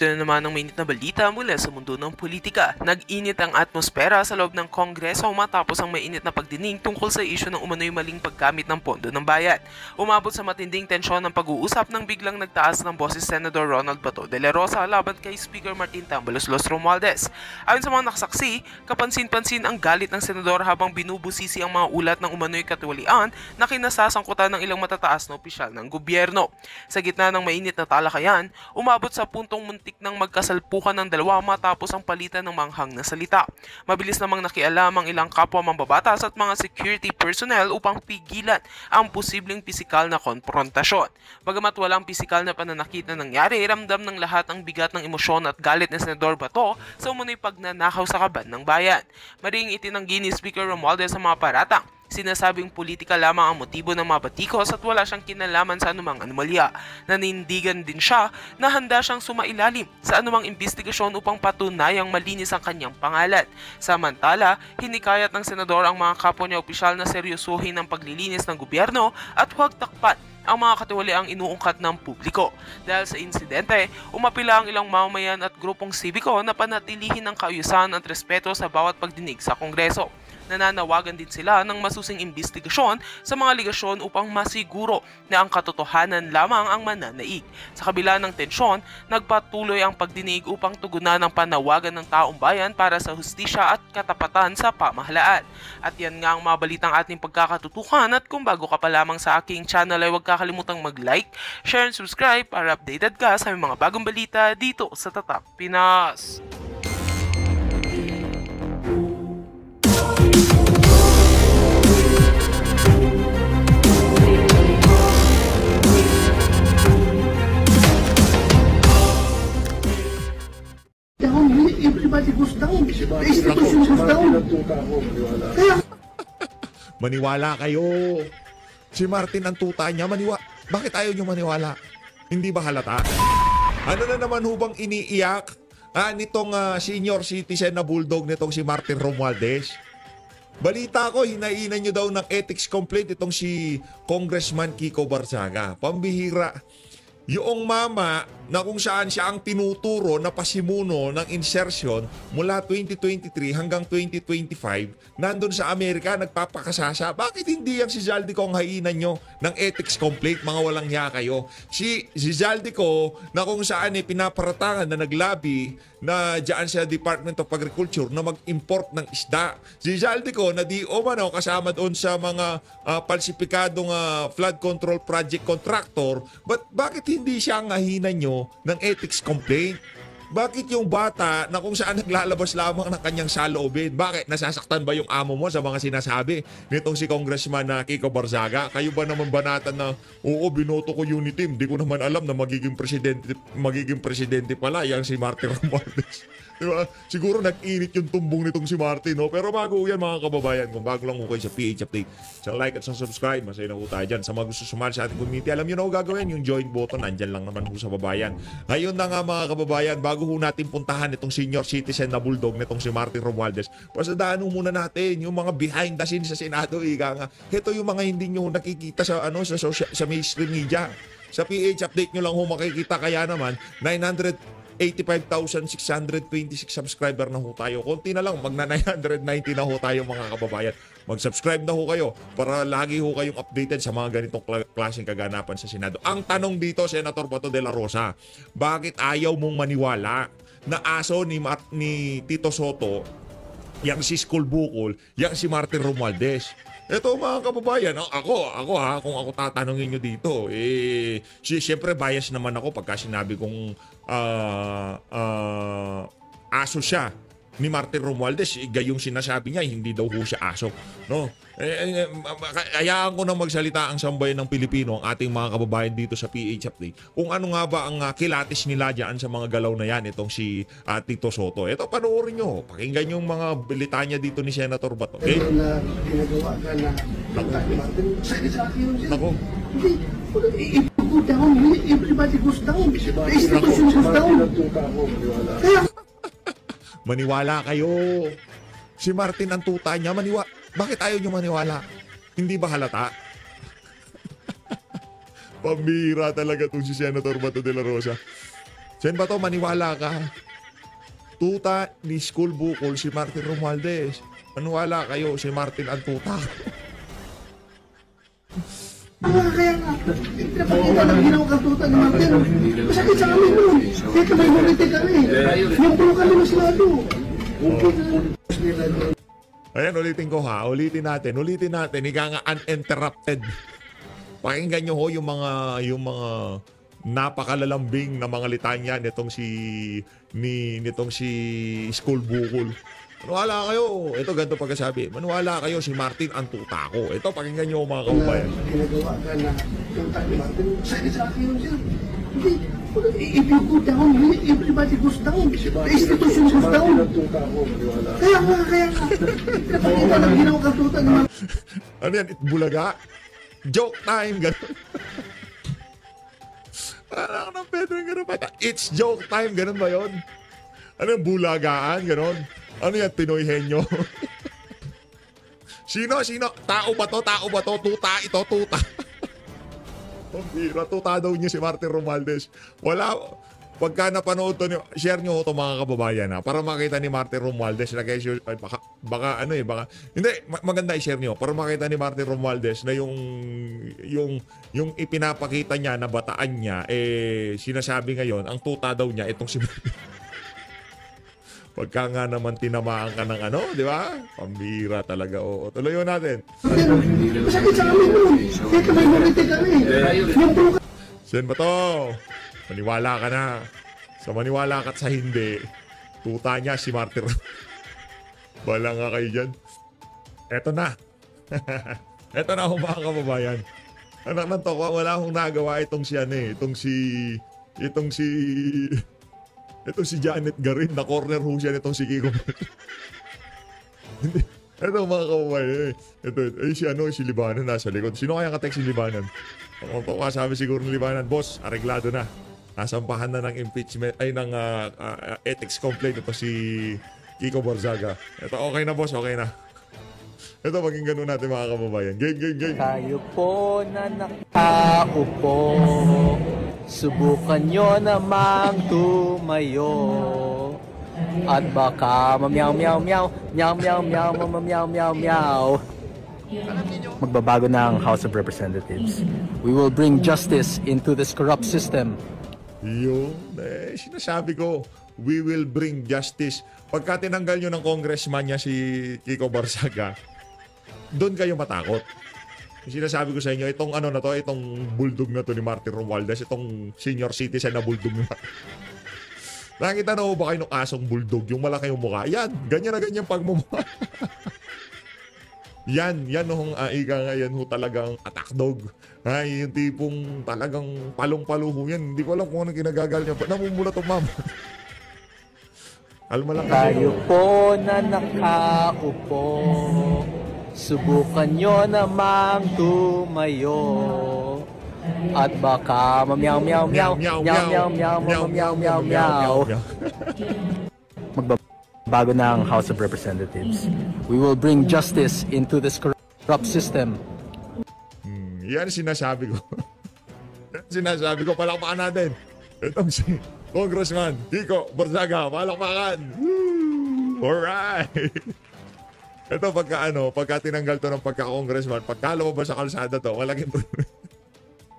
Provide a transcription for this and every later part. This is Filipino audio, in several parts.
Ito na naman ang mainit na balita mula sa mundo ng politika. Nag-init ang atmosfera sa loob ng Kongreso matapos ang mainit na pagdinig tungkol sa isyu ng umano'y maling paggamit ng pondo ng bayan. Umabot sa matinding tensyon ng pag-uusap nang biglang nagtaas ng boses Senador Ronald Bato de la Rosa laban kay Speaker Martin Tambaloslos Romualdez. Ayon sa mga nakasaksi, kapansin-pansin ang galit ng senador habang binubusisi ang mga ulat ng umano'y katiwalian na kinasasangkutan ng ilang matataas na opisyal ng gobyerno. Sa gitna ng mainit na talakayan, umabot sa puntong muntik ng magkasalpukan ng dalawa matapos ang palitan ng manghang na salita. Mabilis namang nakialam ang ilang kapwa mambabatas at mga security personnel upang pigilan ang posibleng pisikal na konfrontasyon. Bagamat walang pisikal na pananakit na nangyari, ramdam ng lahat ang bigat ng emosyon at galit ni Senador Bato sa umano'y pagnanakaw sa kaban ng bayan. Maring itinanggi ni Speaker Romualdez sa mga paratang. Sinasabing politika lamang ang motibo ng mga batikos at wala siyang kinalaman sa anumang anomalya. Nanindigan din siya na handa siyang sumailalim sa anumang investigasyon upang patunayang malinis ang kanyang pangalan. Samantala, hinikayat ng senador ang mga kapwa niya opisyal na seryosohin ang paglilinis ng gobyerno at huwag takpan ang mga katiwaliang inuungkat ng publiko. Dahil sa insidente, umapila ang ilang mamamayan at grupong sibiko na panatilihin ang kaayusan at respeto sa bawat pagdinig sa Kongreso. Nananawagan din sila ng masusing investigasyon sa mga ligasyon upang masiguro na ang katotohanan lamang ang mananaig. Sa kabila ng tensyon, nagpatuloy ang pagdinig upang tugunan ang panawagan ng taong bayan para sa hustisya at katapatan sa pamahalaan. At yan nga ang mga balitang ating pagkakatutukan, at kung bago ka pa lamang sa aking channel ay huwag kakalimutang mag-like, share and subscribe para updated ka sa mga bagong balita dito sa Tatak Pinas. Everybody goes down. The institution goes down. Kaya... Maniwala kayo. Si Martin ang tuta niya, bakit ayaw niyo maniwala? Hindi ba halata? Ano na naman hubang iniiyak nitong senior citizen na bulldog nitong si Martin Romualdez? Balita ko, hinainan niyo daw ng ethics complaint itong si Congressman Kiko Barzaga. Pambihira. Yung mama na kung saan siya ang tinuturo na pasimuno ng insertion mula 2023 hanggang 2025, nandun sa Amerika, nagpapakasasa. Bakit hindi ang si Zaldico ang hainan nyo ng ethics complaint, mga walang hiya kayo? Si Zaldico na kung saan pinaparatangan na naglabi na dyan sa Department of Agriculture na mag-import ng isda. Si Zaldico na di umano kasama doon sa mga falsipikadong flood control project contractor, bakit hindi siya ang hahinan nyo ng ethics complaint? Bakit yung bata na kung saan naglalabas lamang ng kanyang saloobin? Bakit? Nasasaktan ba yung amo mo sa mga sinasabi nitong si Congressman na Kiko Barzaga? Kayo ba naman banatan na, oo, binoto ko unity team. Di ko naman alam na magiging presidente pala yan si Martin Romualdez. Diba? Siguro nag-init yung tumbong nitong si Martin, no? Pero bago yan, mga kababayan, kung bago lang kayo sa PH Update, sa like at sa subscribe, masaya na po tayo dyan. Sa mga gusto sumali sa ating community, alam nyo na ho gagawin, yung join button, nandyan lang naman ho sa babayan. Ngayon na nga, mga kababayan, bago ho natin puntahan itong senior citizen na bulldog nitong si Martin Romualdez, pasadaan ho muna natin yung mga behind the scenes sa Senado. Ika nga, ito yung mga hindi nyo nakikita sa, sa mainstream media. Sa PH Update nyo lang ho makikita, kaya naman 985,626 subscriber na ho tayo. Konti na lang, magna 990 na ho tayo, mga kababayan. Mag-subscribe na ho kayo para lagi ho kayong updated sa mga ganitong klaseng kaganapan sa Senado. Ang tanong dito, Senator Bato de la Rosa, bakit ayaw mong maniwala na aso ni Tito Soto, yang si School Bukol, yang si Martin Romualdez? Ito, mga kababayan, ako kung ako tatanungin nyo dito, siyempre bias naman ako pagka sinabi kong aso siya ni Martin Romualdez. Gayong sinasabi niya, hindi daw ho siya aso, no? Hayaan ko nang magsalita ang sambayan ng Pilipino, ang ating mga kababayan dito sa PH Update, kung ano nga ba ang kilatis nila dyan sa mga galaw na yan, itong si Tito Soto. Ito, panoorin nyo. Pakinggan yung mga litanya dito ni Senator Bato. Okay? Nako. Everybody goes down. The institution goes down. Kaya... Maniwala kayo. Si Martin ang tuta niya, bakit ayaw niyo maniwala? Hindi ba halata? Pambihira talaga itong si Senator Bato de la Rosa. Sen ba to? Maniwala ka. Tuta ni School Bukol si Martin Romualdez. Maniwala kayo, si Martin ang tuta. Kaya nga, pinapakita ng ginawa kang tuta ni Martin. Masakit sa amin nun. Kaya ka minority kami. Yung pro kami masyado. Ayan, ulitin ko ha. Ulitin natin. Ika nga uninterrupted. Pakinggan nyo ho yung mga napakalalambing na mga litanya nitong si School Bukol. Manuwala kayo. Ito ganito pagkasabi. Manuwala kayo, si Martin ang tuta ko. Ito, pakinggan nyo mga kababayan. Ginagawa ka na tuta ni Martin. Sakit sa akin yun siya. Hindi. If you go down, everybody goes down. The institution goes down. Kaya nga. Pinapakita ng ginawa kang tuta ni Martin. Ano yan? Bulaga? Joke time. Ganun. Parang ng Pedro yung ganun. It's joke time. Ganun ba yun? Ano yung bulagaan? Ganun. Ano yan? Pinoy henyo? Sino? Tao ba to? Tuta ito, tuta. Tuta daw niya si Martin Romualdez. Wala. Pagka napanood to, share nyo ito mga kababayan ha, para makita ni Martin Romualdez na kayo, baka hindi, maganda i-share nyo para makita ni Martin Romualdez na yung ipinapakita niya na bataan niya, sinasabi ngayon, ang tuta daw niya, itong si pagka nga naman tinamaan ka ng di ba? Pambira talaga, oo. Tuloy natin. Masakit sa amin nun. Kaya ka minority kami. Yung pro Sen ba to? Maniwala ka na. Sa maniwala ka at sa hindi, tuta niya si Martin. Bala nga kayo dyan. Eto na. Eto na mga kababayan. Anak ng toko, wala akong nagawa itong si Janet Garin. Na corner ho siya nitong si Kiko. Ito mga kababayan. Si Libanan nasa likod. Sino kaya ka-text si Libanan? Ang sabi siguro ni Libanan, boss, areglado na. Nasampahan na ng impeachment, ng ethics complaint ito si Kiko Barzaga. Ito, okay na boss, okay na. Ito, maging ganun natin mga kababayan. Game. Kayo po na nakaupo, subukan nyo namang tumayo. At baka meow. Magbabago ng House of Representatives. We will bring justice into this corrupt system. Yun, sinasabi ko, we will bring justice. Pagka tinanggal nyo ng congressman niya si Kiko Barzaga, doon kayo matakot. Sinasabi ko sa inyo, itong itong bulldog na to ni Martin Romualdez, itong senior citizen na bulldog na. Nakita na ho ba kayo ng asong bulldog, yung malaki yung mukha? Yan, ganyan na ganyan pagmumukha. Yan yan ho talagang attack dog. Ay, yung tipong talagang palong-palo ho yan. Hindi ko alam kung anong kinagagal niya. Namumula to, ma'am. Kalma lang kayo po na nakaupo, subukan nyo namang tumayo. At baka meow. Magbabago ng House of Representatives. We will bring justice into this corrupt system. Yan sinasabi ko. Palakpakan natin. Itong si Congressman Kiko Barzaga, palakpakan. Alright. Ito pagka tinanggal to ng pagka-congressman, pagka lumabas sa kalsada to, malaking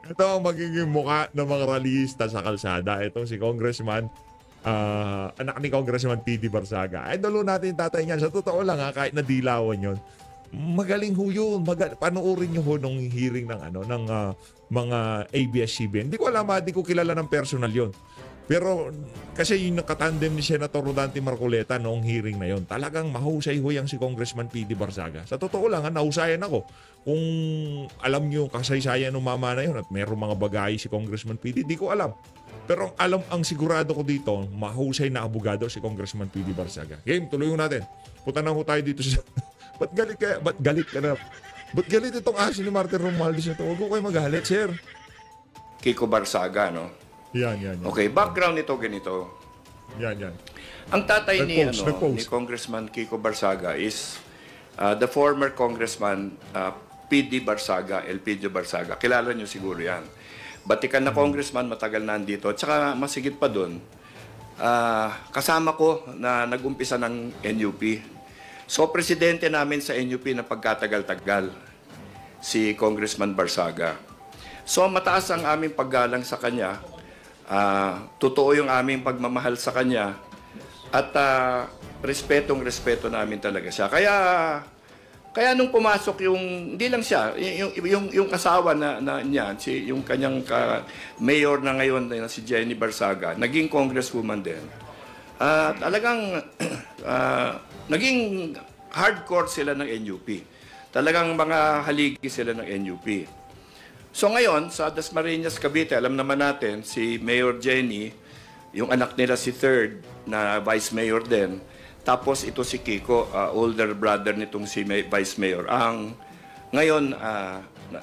ito ang magiging mukha ng mga rallyista sa kalsada. Itong si Congressman, anak ni Congressman P.D. Barzaga. Idolo natin tatay niyan. Sa totoo lang kahit nadilawan yon, magaling ho yun. Panoorin nyo ho nung hearing ng mga ABS-CBN. Hindi ko alam, hindi ko kilala ng personal yon. Pero kasi yung nakatandem ni Senator Rodante Marcoleta noong hearing na yon, talagang mahusay ho yang si Congressman P.D. Barzaga. Sa totoo lang, nahusayan ako. Kung alam nyo kasaysayan ng mama na yun at mayroong mga bagay si Congressman P.D., di ko alam. Pero ang sigurado ko dito, mahusay na abogado si Congressman P.D. Barzaga. Game, tuloy natin. Punta na ho tayo dito sa... Ba't galit ka na? Ba't galit itong asin ni Martin Romualdez na ito? Huwag ko kayo magalit, sir. Kiko Barzaga, no? Yan. Okay, background nito ganito. Yan. Ang tatay ni Nag-post. Congressman Kiko Barzaga is the former Congressman P.D. Barzaga, Elpidio Barzaga. Kilala niyo siguro yan. Batikan na congressman, matagal na andito. At saka masigit pa doon, kasama ko na nag-umpisa ng NUP. So, presidente namin sa NUP na pagkatagal-tagal, si Congressman Barsaga. So, mataas ang aming paggalang sa kanya. Totoo yung aming pagmamahal sa kanya. At respetong-respeto namin talaga siya. Kaya nung pumasok yung, hindi lang siya, yung asawa na niya, yung kanyang mayor na ngayon na si Jenny Barsaga, naging congresswoman din. Talagang naging hardcore sila ng NUP. Talagang mga haligi sila ng NUP. So ngayon, sa Dasmariñas, Cavite, alam naman natin, si Mayor Jenny, yung anak nila si Third, na Vice Mayor din, tapos ito si Kiko, older brother nitong si Vice Mayor, ang ngayon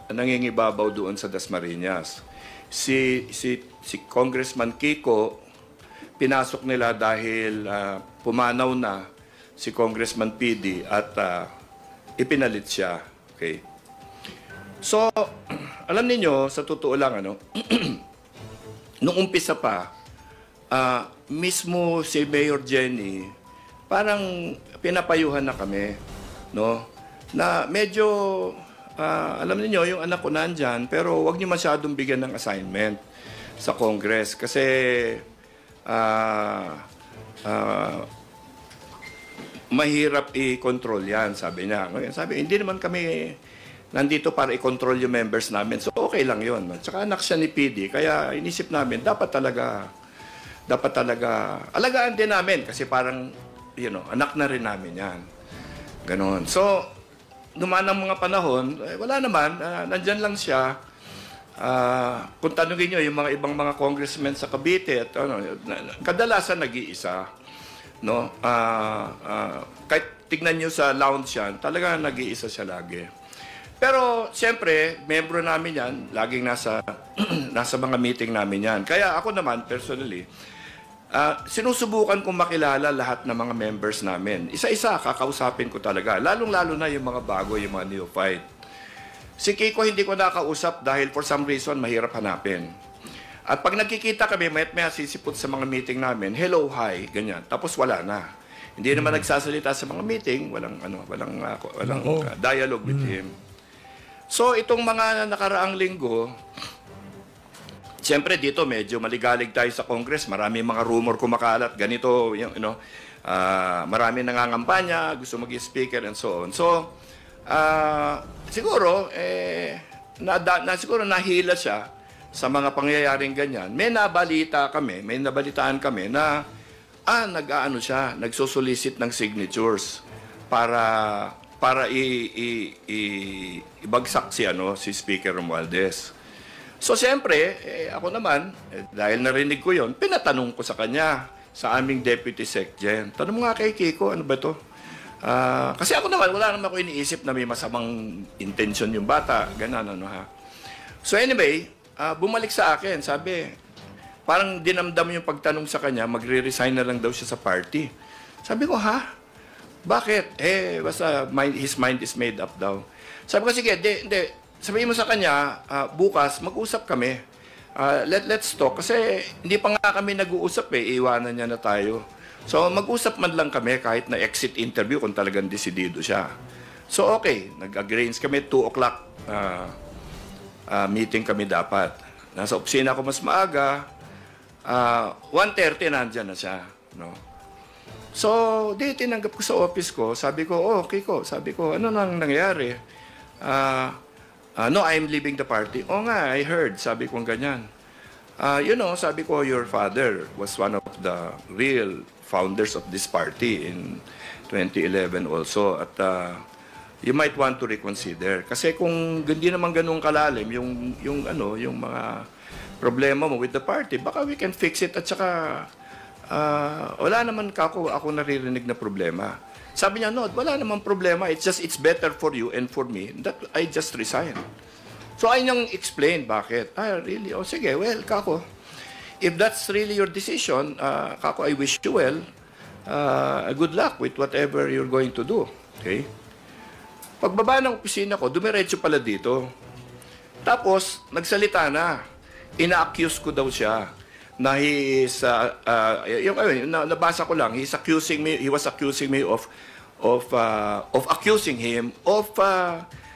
nangingibabaw doon sa Dasmariñas. Si Congressman Kiko, pinasok nila dahil pumanaw na si Congressman PD at ipinalit siya. Okay. So, alam niyo sa totoo lang, nung umpisa pa, mismo si Mayor Jenny, parang pinapayuhan na kami, no? Na medyo, alam niyo yung anak ko nandyan, pero wag niyo masyadong bigyan ng assignment sa Congress kasi mahirap i-control yan, sabi niya. Sabi, hindi naman kami nandito para i-control yung members namin. So, okay lang yun. Tsaka anak siya ni PD, kaya inisip namin, dapat talaga, alagaan din namin kasi parang, anak na rin namin yan. Ganon. So, dumaan ang mga panahon, wala naman, nandyan lang siya. Kung tanungin nyo, yung mga ibang mga congressmen sa Cavite, at, kadalasan nag-iisa. No? Kahit tignan nyo sa lounge yan, talaga nag-iisa siya lagi. Pero, siyempre, membro namin yan, laging nasa mga meeting namin yan. Kaya ako naman, personally, sinusubukan kong makilala lahat ng mga members namin. Isa-isa, kakausapin ko talaga. Lalong-lalo na yung mga bago, yung mga neophyte. Si Kiko hindi ko nakausap dahil for some reason, mahirap hanapin. At pag nagkikita kami, may sisipot sa mga meeting namin, hello, hi, ganyan. Tapos wala na. Hindi naman nagsasalita sa mga meeting, walang dialogue with him. So, itong mga nakaraang linggo, siyempre dito medyo maligalig tayo sa Congress, marami mga rumor kumakalat, ganito, marami nangangampanya, gusto maging speaker and so on. So, siguro, siguro nahila siya sa mga pangyayaring ganyan. May nabalitaan kami na nagsosolicit ng signatures para ibagsak si Speaker Romualdez. So, siyempre, ako naman, dahil narinig ko yon, pinatanong ko sa kanya, sa aming Deputy Secgen. Tanong mo nga kay Kiko, ano ba ito? Kasi ako naman, wala naman ako iniisip na may masamang intention yung bata. Ganun, ha? So, anyway, bumalik sa akin. Sabi, parang dinamdam yung pagtanong sa kanya, magre-resign na lang daw siya sa party. Sabi ko, ha? Bakit? Basta his mind is made up daw. Sabi ko, sige, hindi. Sabihin mo sa kanya, bukas, mag-usap kami. Let's talk. Kasi hindi pa nga kami nag-uusap iwanan niya na tayo. So, mag-usap man lang kami kahit na exit interview kung talagang desidido siya. So, okay. Nag-arrange kami, 2 o'clock meeting kami dapat. Nasa opisina ko mas maaga. 1:30 nandyan na siya. No? So, tinanggap ko sa office ko. Sabi ko, Kiko, sabi ko, ano nang nangyari? No, I'm leaving the party. Nga, I heard. Sabi ko ganyan. Sabi ko, your father was one of the real founders of this party in 2011 also. At you might want to reconsider. Kasi kung hindi naman ganun kalalim, yung mga problema mo with the party, baka we can fix it at saka wala naman ako naririnig na problema. Sabi niya, no, wala namang problema. It's better for you and for me that I just resign. So, ay niyang explain bakit. Really? Sige, well, Kako, if that's really your decision, Kako, I wish you well. Good luck with whatever you're going to do. Okay? Pagbaba ng opisina ko, dumiretso pala dito. Tapos, nagsalita na. Ina-accuse ko daw siya na he is nabasa ko lang, he was accusing me of accusing him of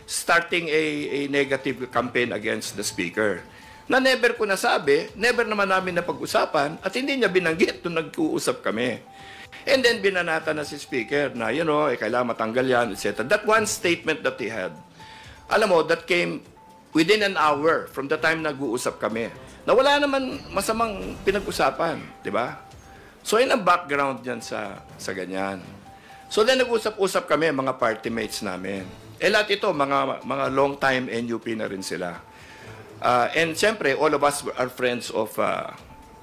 starting a negative campaign against the speaker. Na never ko nasabi, never naman namin napag-usapan, at hindi niya binanggit nung nag-uusap kami. And then binanata na si speaker na, kailangan matanggal yan, etc. That one statement that he had, alam mo, that came within an hour from the time nag-uusap kami, na wala naman masamang pinag-usapan, di ba? So, yun ang background yan sa ganyan. So, then nag-usap-usap kami, mga party mates namin. Lahat ito, mga long-time NUP na rin sila. And siyempre, all of us are friends of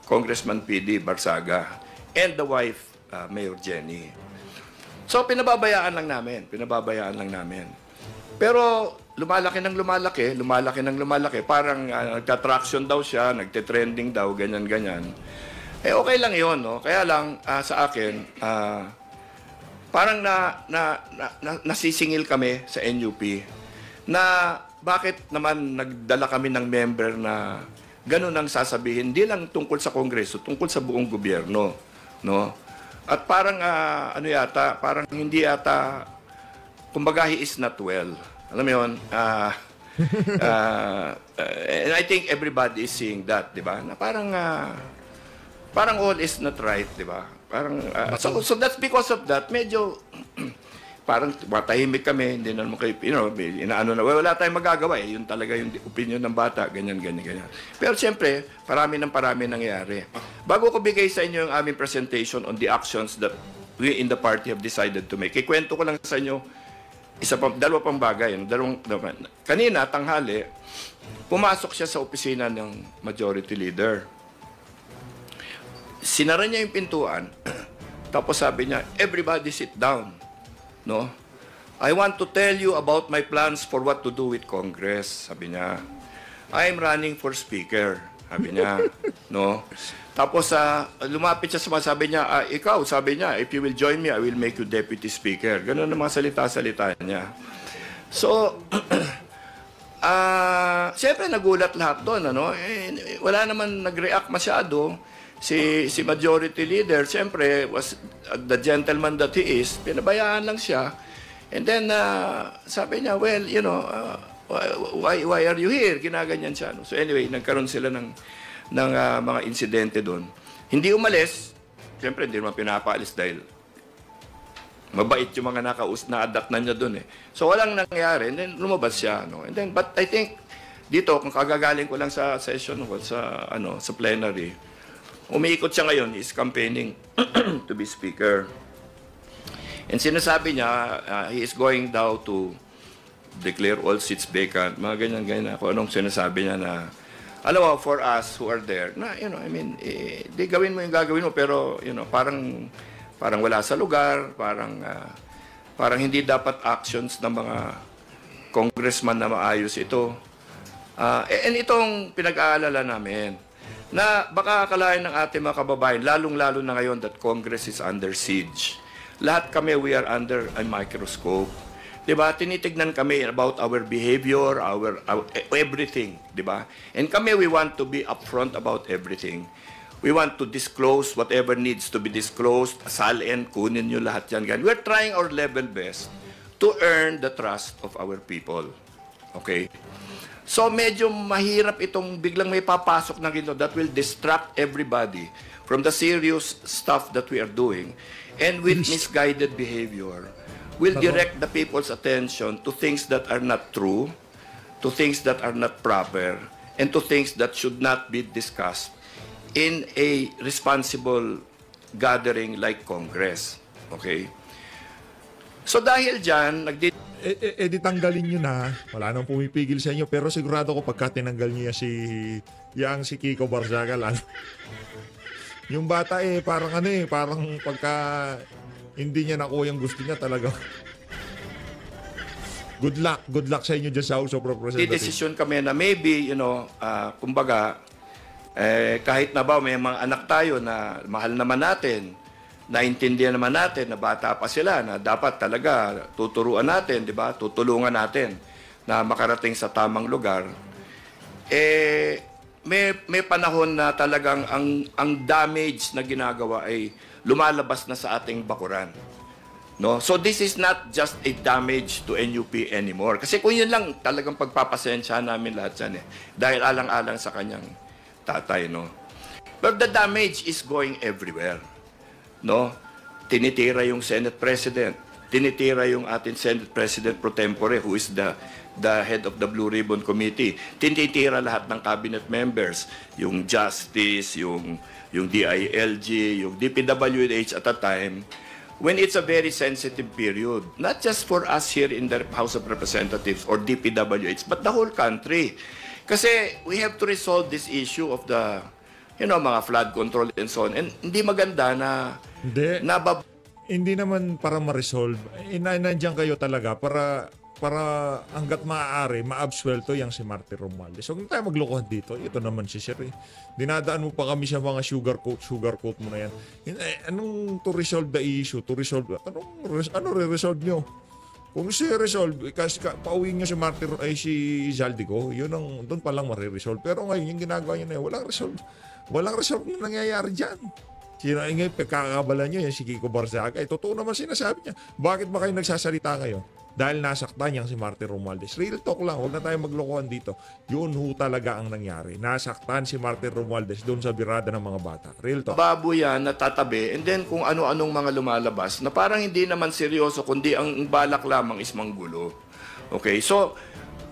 Congressman PD Barsaga and the wife, Mayor Jenny. So, pinababayaan lang namin. Pero, lumalaki ng lumalaki. Parang nagtatraction daw siya, nagte-trending daw, ganyan. Okay lang yun, no? Kaya lang, sa akin, parang nasisingil kami sa NUP na bakit naman nagdala kami ng member na ganun ang sasabihin, hindi lang tungkol sa Kongreso, tungkol sa buong gobyerno, no? At parang parang hindi yata, kumbaga he is not well. Alam mo yun, and I think everybody is seeing that, di ba? Na parang all is not right, di ba? Parang, so that's because of that, medyo, parang matahimik kami, hindi na naman kayo, inaano na, wala tayong magagawa eh. Yun talaga yung opinion ng bata, ganyan. Pero siyempre, parami nangyayari. Bago ko bigay sa inyo yung aming presentation on the actions that we in the party have decided to make, ikwento ko lang sa inyo, dalawa pang bagay. Kanina, tanghali, pumasok siya sa opisina ng majority leader. Sinara niya yung pintuan, tapos sabi niya, everybody sit down. No? I want to tell you about my plans for what to do with Congress, sabi niya. I'm running for speaker, sabi niya. No? Tapos lumapit siya sabi niya, ikaw, sabi niya, if you will join me, I will make you deputy speaker. Ganun ang mga salita niya. So, siyempre nagulat lahat doon, ano? Wala naman nag-react masyado. Si majority leader, siyempre, was the gentleman that he is, pinabayaan lang siya. And then, sabi niya, well, why are you here? Ginaganyan siya. No? So anyway, nagkaroon sila ng mga insidente doon. Hindi umalis, siyempre, hindi naman pinapaalis dahil mabait yung mga na-adapt na niya doon eh. So walang nangyari, and then lumabas siya. No? And then, but I think, dito, kung kagagaling ko lang sa session hall, sa plenary, umiikot siya ngayon, is campaigning to be speaker. And sinasabi niya, he is going down to declare all seats vacant, mga ganyan. Kung anong sinasabi niya na, alam mo, for us who are there, na, di gawin mo yung gagawin mo, pero, parang wala sa lugar, parang hindi dapat actions ng mga congressman na maayos ito. And itong pinag-aalala namin, na baka akalain ng ating mga kababayan, lalong-lalo na ngayon that Congress is under siege. Lahat kami, we are under a microscope. Diba? Tinitignan kami about our behavior, our everything. Diba? And kami, we want to be upfront about everything. We want to disclose whatever needs to be disclosed. Salin, kunin nyo lahat yan. We're trying our level best to earn the trust of our people. Okay? So medyo mahirap itong biglang may papasok na gito that will distract everybody from the serious stuff that we are doing, and with misguided behavior will direct the people's attention to things that are not true, to things that are not proper, and to things that should not be discussed in a responsible gathering like Congress. Okay? So dahil dyan, di tanggalin nyo na. Wala nang pumipigil sa inyo. Pero sigurado ko pagka tinanggal niya si Kiko Barsaga lang. Yung bata parang pagka hindi niya nakuha yung gusto niya talaga. Good luck sa inyo dyan sa House of Representatives. Decision kami na maybe, kumbaga, kahit na ba may mga anak tayo na mahal naman natin, naintindihan naman natin na bata pa sila, na dapat talaga tuturuan natin, di ba? Tutulungan natin na makarating sa tamang lugar. may panahon na talagang ang damage na ginagawa ay lumalabas na sa ating bakuran. No? So this is not just a damage to NUP anymore. Kasi kung yun lang, talagang pagpapasensya namin lahat yan dahil alang-alang sa kanyang tatay, no? But the damage is going everywhere. No? Tinitira yung Senate President. Tinitira yung ating Senate President pro tempore who is the head of the Blue Ribbon Committee. Tinitira lahat ng cabinet members, yung Justice, yung DILG, yung DPWH at a time, when it's a very sensitive period, not just for us here in the House of Representatives or DPWH, but the whole country. Kasi we have to resolve this issue of the, mga flood control and so on. And hindi maganda na Hindi naman para ma-resolve. Nandiyan kayo talaga para hanggat maaari, ma-absuelto yang si Martin Romualdez. Huwag na tayo maglokohan dito. Ito naman si Sir. Dinadaan mo pa kami sa mga sugarcoat mo na yan. Anong to resolve the issue? To resolve, ano re-resolve nyo? Kung resolve, kasi pauwiin nyo si Martin, si Zaldico, yun ang, doon pa lang mariresolve. Pero ngayon, yung ginagawa nyo na yun, walang resolve na nangyayari dyan. Sino ngayon, pagkakabala nyo, yan si Kiko Barzaga. Totoo naman sinasabi niya. Bakit ba kayo nagsasalita ngayon? Dahil nasaktan niyang si Martin Romualdez. Real talk lang, huwag na tayo maglokohan dito. Yun ho talaga ang nangyari. Nasaktan si Martin Romualdez doon sa birada ng mga bata. Real talk. Babo yan, natatabi, and then kung ano-anong mga lumalabas na parang hindi naman seryoso, kundi ang balak lamang is manggulo. Okay, so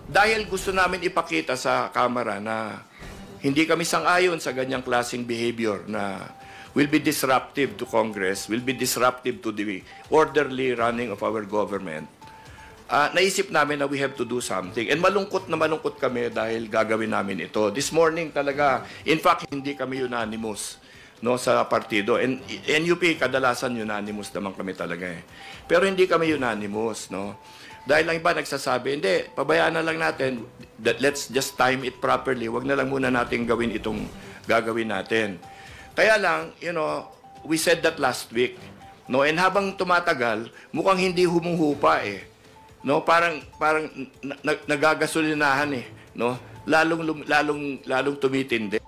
dahil gusto namin ipakita sa Kamara na hindi kami sang-ayon sa ganyang klaseng behavior na will be disruptive to Congress, will be disruptive to the orderly running of our government, naisip namin na we have to do something. And malungkot kami dahil gagawin namin ito. This morning talaga, in fact, hindi kami unanimous sa partido. And NUP, kadalasan unanimous naman kami talaga Pero hindi kami unanimous. Dahil lang iba nagsasabi, hindi, pabayaan na lang natin, let's just time it properly. Wag na lang muna natin gawin itong gagawin natin. Kaya lang, we said that last week. And habang tumatagal, mukhang hindi humuhupa parang nagagasolinahan lalong tumitindi.